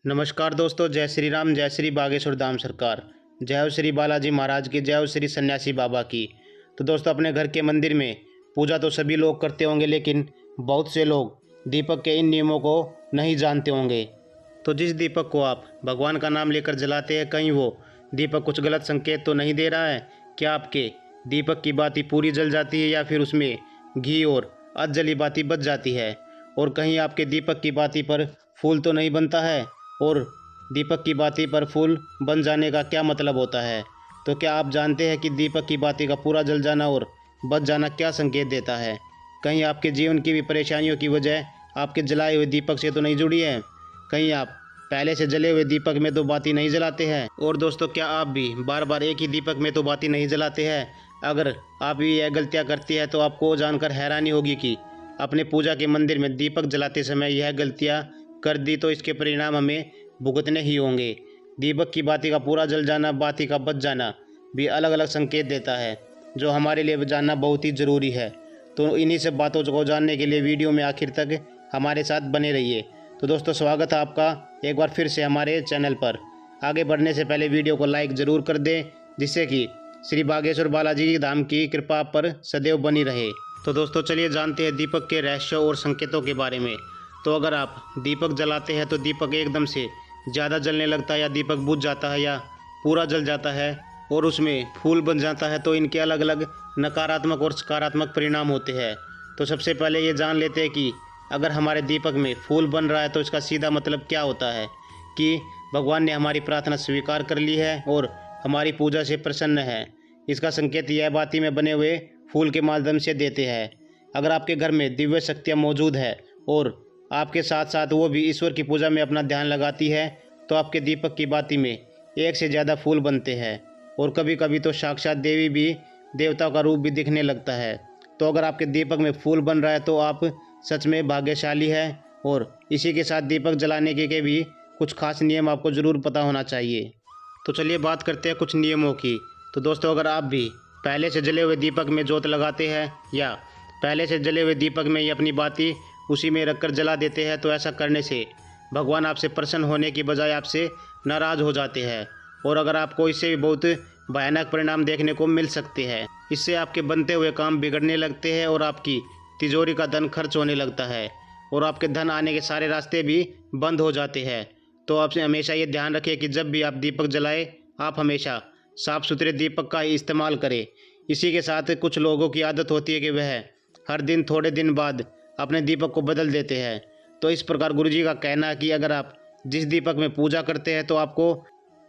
नमस्कार दोस्तों, जय श्री राम, जय श्री बागेश्वर धाम सरकार, जय हो श्री बालाजी महाराज की, जय हो श्री सन्यासी बाबा की। तो दोस्तों, अपने घर के मंदिर में पूजा तो सभी लोग करते होंगे, लेकिन बहुत से लोग दीपक के इन नियमों को नहीं जानते होंगे। तो जिस दीपक को आप भगवान का नाम लेकर जलाते हैं, कहीं वो दीपक कुछ गलत संकेत तो नहीं दे रहा है? क्या आपके दीपक की बाती पूरी जल जाती है या फिर उसमें घी और अध जली बाती बच जाती है? और कहीं आपके दीपक की बाती पर फूल तो नहीं बनता है? और दीपक की बाती पर फूल बन जाने का क्या मतलब होता है? तो क्या आप जानते हैं कि दीपक की बाती का पूरा जल जाना और बच जाना क्या संकेत देता है? कहीं आपके जीवन की भी परेशानियों की वजह आपके जलाए हुए दीपक से तो नहीं जुड़ी है? कहीं आप पहले से जले हुए दीपक में तो बाती नहीं जलाते हैं? और दोस्तों, क्या आप भी बार बार एक ही दीपक में तो बाती नहीं जलाते हैं? अगर आप भी यह गलतियां करती है तो आपको जानकर हैरानी होगी कि अपने पूजा के मंदिर में दीपक जलाते समय यह गलतियां कर दी तो इसके परिणाम हमें भुगतने ही होंगे। दीपक की बाती का पूरा जल जाना, बाती का बच जाना भी अलग अलग संकेत देता है, जो हमारे लिए जानना बहुत ही ज़रूरी है। तो इन्हीं सब बातों को जानने के लिए वीडियो में आखिर तक हमारे साथ बने रहिए। तो दोस्तों, स्वागत है आपका एक बार फिर से हमारे चैनल पर। आगे बढ़ने से पहले वीडियो को लाइक ज़रूर कर दें, जिससे कि श्री बागेश्वर बालाजी धाम की कृपा आप पर सदैव बनी रहे। तो दोस्तों, चलिए जानते हैं दीपक के रहस्यों और संकेतों के बारे में। तो अगर आप दीपक जलाते हैं तो दीपक एकदम से ज़्यादा जलने लगता है, या दीपक बुझ जाता है, या पूरा जल जाता है और उसमें फूल बन जाता है, तो इनके अलग अलग नकारात्मक और सकारात्मक परिणाम होते हैं। तो सबसे पहले ये जान लेते हैं कि अगर हमारे दीपक में फूल बन रहा है तो इसका सीधा मतलब क्या होता है कि भगवान ने हमारी प्रार्थना स्वीकार कर ली है और हमारी पूजा से प्रसन्न है। इसका संकेत यह बाती में बने हुए फूल के माध्यम से देते हैं। अगर आपके घर में दिव्य शक्तियाँ मौजूद है और आपके साथ साथ वो भी ईश्वर की पूजा में अपना ध्यान लगाती है, तो आपके दीपक की बाती में एक से ज़्यादा फूल बनते हैं और कभी कभी तो साक्षात देवी भी देवताओं का रूप भी दिखने लगता है। तो अगर आपके दीपक में फूल बन रहा है तो आप सच में भाग्यशाली है। और इसी के साथ दीपक जलाने के भी कुछ खास नियम आपको ज़रूर पता होना चाहिए। तो चलिए बात करते हैं कुछ नियमों की। तो दोस्तों, अगर आप भी पहले से जले हुए दीपक में जोत लगाते हैं या पहले से जले हुए दीपक में ही अपनी बाती उसी में रखकर जला देते हैं, तो ऐसा करने से भगवान आपसे प्रसन्न होने की बजाय आपसे नाराज़ हो जाते हैं। और अगर आपको इससे भी बहुत भयानक परिणाम देखने को मिल सकते हैं। इससे आपके बनते हुए काम बिगड़ने लगते हैं और आपकी तिजोरी का धन खर्च होने लगता है और आपके धन आने के सारे रास्ते भी बंद हो जाते हैं। तो आपसे हमेशा ये ध्यान रखें कि जब भी आप दीपक जलाएं, आप हमेशा साफ़ सुथरे दीपक का ही इस्तेमाल करें। इसी के साथ कुछ लोगों की आदत होती है कि वह हर दिन थोड़े दिन बाद अपने दीपक को बदल देते हैं। तो इस प्रकार गुरुजी का कहना है कि अगर आप जिस दीपक में पूजा करते हैं तो आपको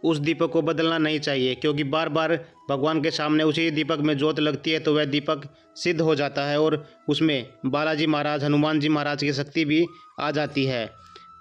उस दीपक को बदलना नहीं चाहिए, क्योंकि बार बार भगवान के सामने उसी दीपक में जोत लगती है तो वह दीपक सिद्ध हो जाता है और उसमें बालाजी महाराज, हनुमान जी महाराज की शक्ति भी आ जाती है।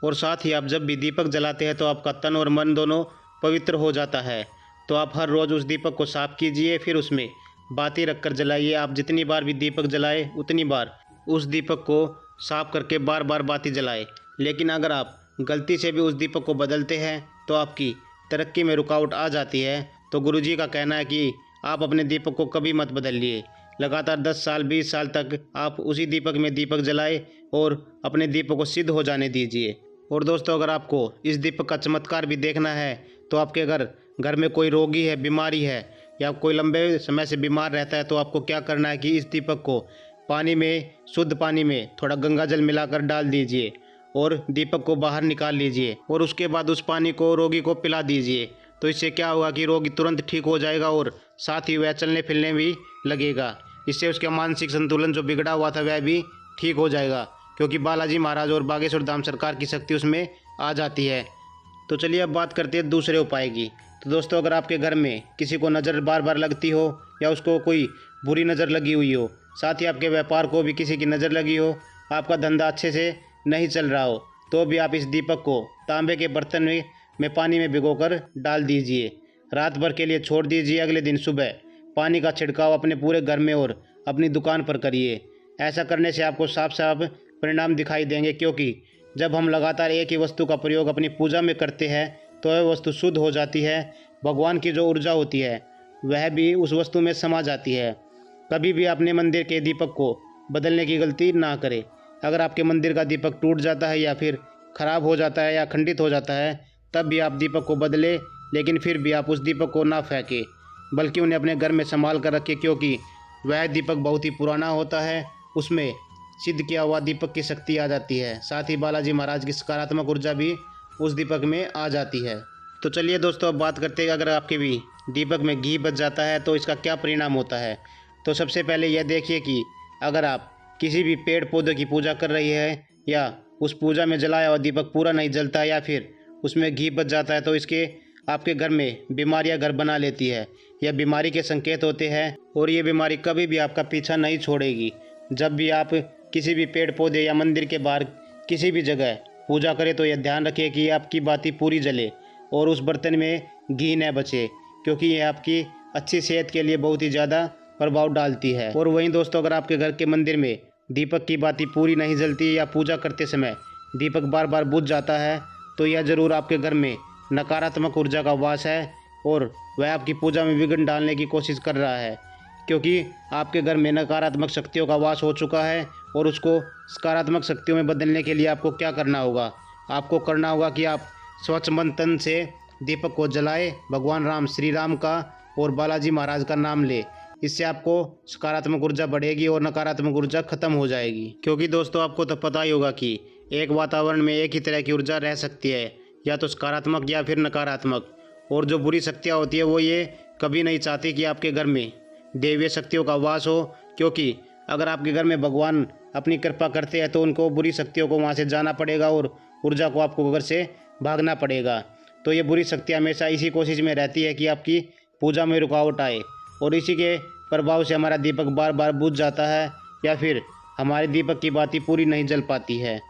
और साथ ही आप जब भी दीपक जलाते हैं तो आपका तन और मन दोनों पवित्र हो जाता है। तो आप हर रोज़ उस दीपक को साफ कीजिए, फिर उसमें बाती रखकर जलाइए। आप जितनी बार भी दीपक जलाए उतनी बार उस दीपक को साफ करके बार बार बाती जलाए। लेकिन अगर आप गलती से भी उस दीपक को बदलते हैं तो आपकी तरक्की में रुकावट आ जाती है। तो गुरुजी का कहना है कि आप अपने दीपक को कभी मत बदलिए। लगातार 10 साल 20 साल तक आप उसी दीपक में दीपक जलाए और अपने दीपक को सिद्ध हो जाने दीजिए। और दोस्तों, अगर आपको इस दीपक का चमत्कार भी देखना है तो आपके घर में कोई रोगी है, बीमारी है, या कोई लंबे समय से बीमार रहता है, तो आपको क्या करना है कि इस दीपक को पानी में, शुद्ध पानी में थोड़ा गंगा जल मिलाकर डाल दीजिए और दीपक को बाहर निकाल लीजिए और उसके बाद उस पानी को रोगी को पिला दीजिए। तो इससे क्या होगा कि रोगी तुरंत ठीक हो जाएगा और साथ ही वह चलने फिरने भी लगेगा। इससे उसका मानसिक संतुलन जो बिगड़ा हुआ था वह भी ठीक हो जाएगा, क्योंकि बालाजी महाराज और बागेश्वर धाम सरकार की शक्ति उसमें आ जाती है। तो चलिए अब बात करते हैं दूसरे उपाय की। तो दोस्तों, अगर आपके घर में किसी को नज़र बार बार लगती हो या उसको कोई बुरी नज़र लगी हुई हो, साथ ही आपके व्यापार को भी किसी की नज़र लगी हो, आपका धंधा अच्छे से नहीं चल रहा हो, तो भी आप इस दीपक को तांबे के बर्तन में पानी में भिगोकर डाल दीजिए। रात भर के लिए छोड़ दीजिए। अगले दिन सुबह पानी का छिड़काव अपने पूरे घर में और अपनी दुकान पर करिए। ऐसा करने से आपको साफ साफ परिणाम दिखाई देंगे, क्योंकि जब हम लगातार एक ही वस्तु का प्रयोग अपनी पूजा में करते हैं तो वह वस्तु शुद्ध हो जाती है। भगवान की जो ऊर्जा होती है वह भी उस वस्तु में समा जाती है। कभी भी अपने मंदिर के दीपक को बदलने की गलती ना करें। अगर आपके मंदिर का दीपक टूट जाता है या फिर ख़राब हो जाता है या खंडित हो जाता है तब भी आप दीपक को बदलें, लेकिन फिर भी आप उस दीपक को ना फेंकें, बल्कि उन्हें अपने घर में संभाल कर रखें, क्योंकि वह दीपक बहुत ही पुराना होता है। उसमें सिद्ध किया हुआ दीपक की शक्ति आ जाती है, साथ ही बालाजी महाराज की सकारात्मक ऊर्जा भी उस दीपक में आ जाती है। तो चलिए दोस्तों, अब बात करते हैं अगर आपके भी दीपक में घी बच जाता है तो इसका क्या परिणाम होता है। तो सबसे पहले यह देखिए कि अगर आप किसी भी पेड़ पौधे की पूजा कर रही है या उस पूजा में जलाया हुआ दीपक पूरा नहीं जलता या फिर उसमें घी बच जाता है तो इसके आपके घर में बीमारियां घर बना लेती है। यह बीमारी के संकेत होते हैं और ये बीमारी कभी भी आपका पीछा नहीं छोड़ेगी। जब भी आप किसी भी पेड़ पौधे या मंदिर के बाहर किसी भी जगह पूजा करें तो यह ध्यान रखिए कि आपकी बाती पूरी जले और उस बर्तन में घी न बचे, क्योंकि यह आपकी अच्छी सेहत के लिए बहुत ही ज़्यादा प्रभाव डालती है। और वहीं दोस्तों, अगर आपके घर के मंदिर में दीपक की बाती पूरी नहीं जलती या पूजा करते समय दीपक बार बार बुझ जाता है तो यह ज़रूर आपके घर में नकारात्मक ऊर्जा का वास है और वह आपकी पूजा में विघ्न डालने की कोशिश कर रहा है, क्योंकि आपके घर में नकारात्मक शक्तियों का वास हो चुका है। और उसको सकारात्मक शक्तियों में बदलने के लिए आपको क्या करना होगा, आपको करना होगा कि आप स्वच्छ मन तन से दीपक को जलाए, भगवान राम श्री राम का और बालाजी महाराज का नाम ले। इससे आपको सकारात्मक ऊर्जा बढ़ेगी और नकारात्मक ऊर्जा खत्म हो जाएगी। क्योंकि दोस्तों, आपको तो पता ही होगा कि एक वातावरण में एक ही तरह की ऊर्जा रह सकती है, या तो सकारात्मक या फिर नकारात्मक। और जो बुरी शक्तियाँ होती है वो ये कभी नहीं चाहती कि आपके घर में दैवीय शक्तियों का वास हो, क्योंकि अगर आपके घर में भगवान अपनी कृपा करते हैं तो उनको बुरी शक्तियों को वहाँ से जाना पड़ेगा और ऊर्जा को आपको घर से भागना पड़ेगा। तो ये बुरी शक्ति हमेशा इसी कोशिश में रहती है कि आपकी पूजा में रुकावट आए, और इसी के प्रभाव से हमारा दीपक बार बार बुझ जाता है या फिर हमारे दीपक की बाती पूरी नहीं जल पाती है।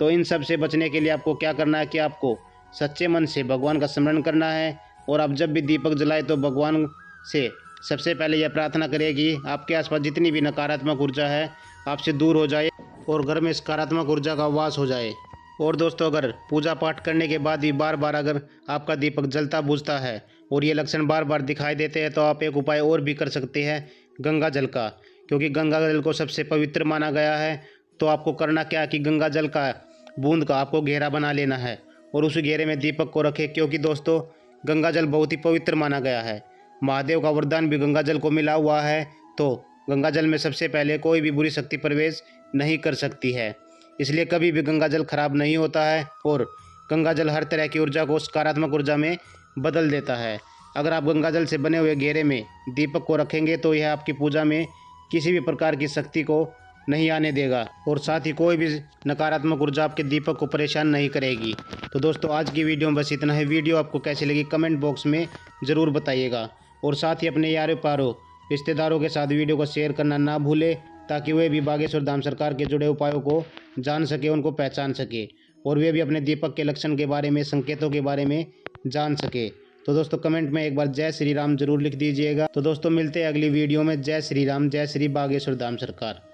तो इन सब से बचने के लिए आपको क्या करना है कि आपको सच्चे मन से भगवान का स्मरण करना है। और आप जब भी दीपक जलाए तो भगवान से सबसे पहले यह प्रार्थना करें कि आपके आसपास जितनी भी नकारात्मक ऊर्जा है आपसे दूर हो जाए और घर में सकारात्मक ऊर्जा का वास हो जाए। और दोस्तों, अगर पूजा पाठ करने के बाद भी बार बार अगर आपका दीपक जलता बुझता है और ये लक्षण बार बार दिखाई देते हैं तो आप एक उपाय और भी कर सकते हैं, गंगा जल का। क्योंकि गंगा जल को सबसे पवित्र माना गया है। तो आपको करना क्या कि गंगा जल का बूंद का आपको घेरा बना लेना है और उस घेरे में दीपक को रखें, क्योंकि दोस्तों गंगा जल बहुत ही पवित्र माना गया है। महादेव का वरदान भी गंगा जल को मिला हुआ है। तो गंगा जल में सबसे पहले कोई भी बुरी शक्ति प्रवेश नहीं कर सकती है, इसलिए कभी भी गंगा जल खराब नहीं होता है और गंगा जल हर तरह की ऊर्जा को सकारात्मक ऊर्जा में बदल देता है। अगर आप गंगा जल से बने हुए घेरे में दीपक को रखेंगे तो यह आपकी पूजा में किसी भी प्रकार की शक्ति को नहीं आने देगा और साथ ही कोई भी नकारात्मक ऊर्जा आपके दीपक को परेशान नहीं करेगी। तो दोस्तों, आज की वीडियो में बस इतना है। वीडियो आपको कैसी लगी कमेंट बॉक्स में ज़रूर बताइएगा और साथ ही अपने यारों पारों रिश्तेदारों के साथ वीडियो को शेयर करना ना भूलें, ताकि वे भी बागेश्वर धाम सरकार के जुड़े उपायों को जान सके, उनको पहचान सके और वे भी अपने दीपक के लक्षण के बारे में, संकेतों के बारे में जान सके। तो दोस्तों, कमेंट में एक बार जय श्री राम जरूर लिख दीजिएगा। तो दोस्तों, मिलते हैं अगली वीडियो में। जय श्री राम, जय श्री बागेश्वर धाम सरकार।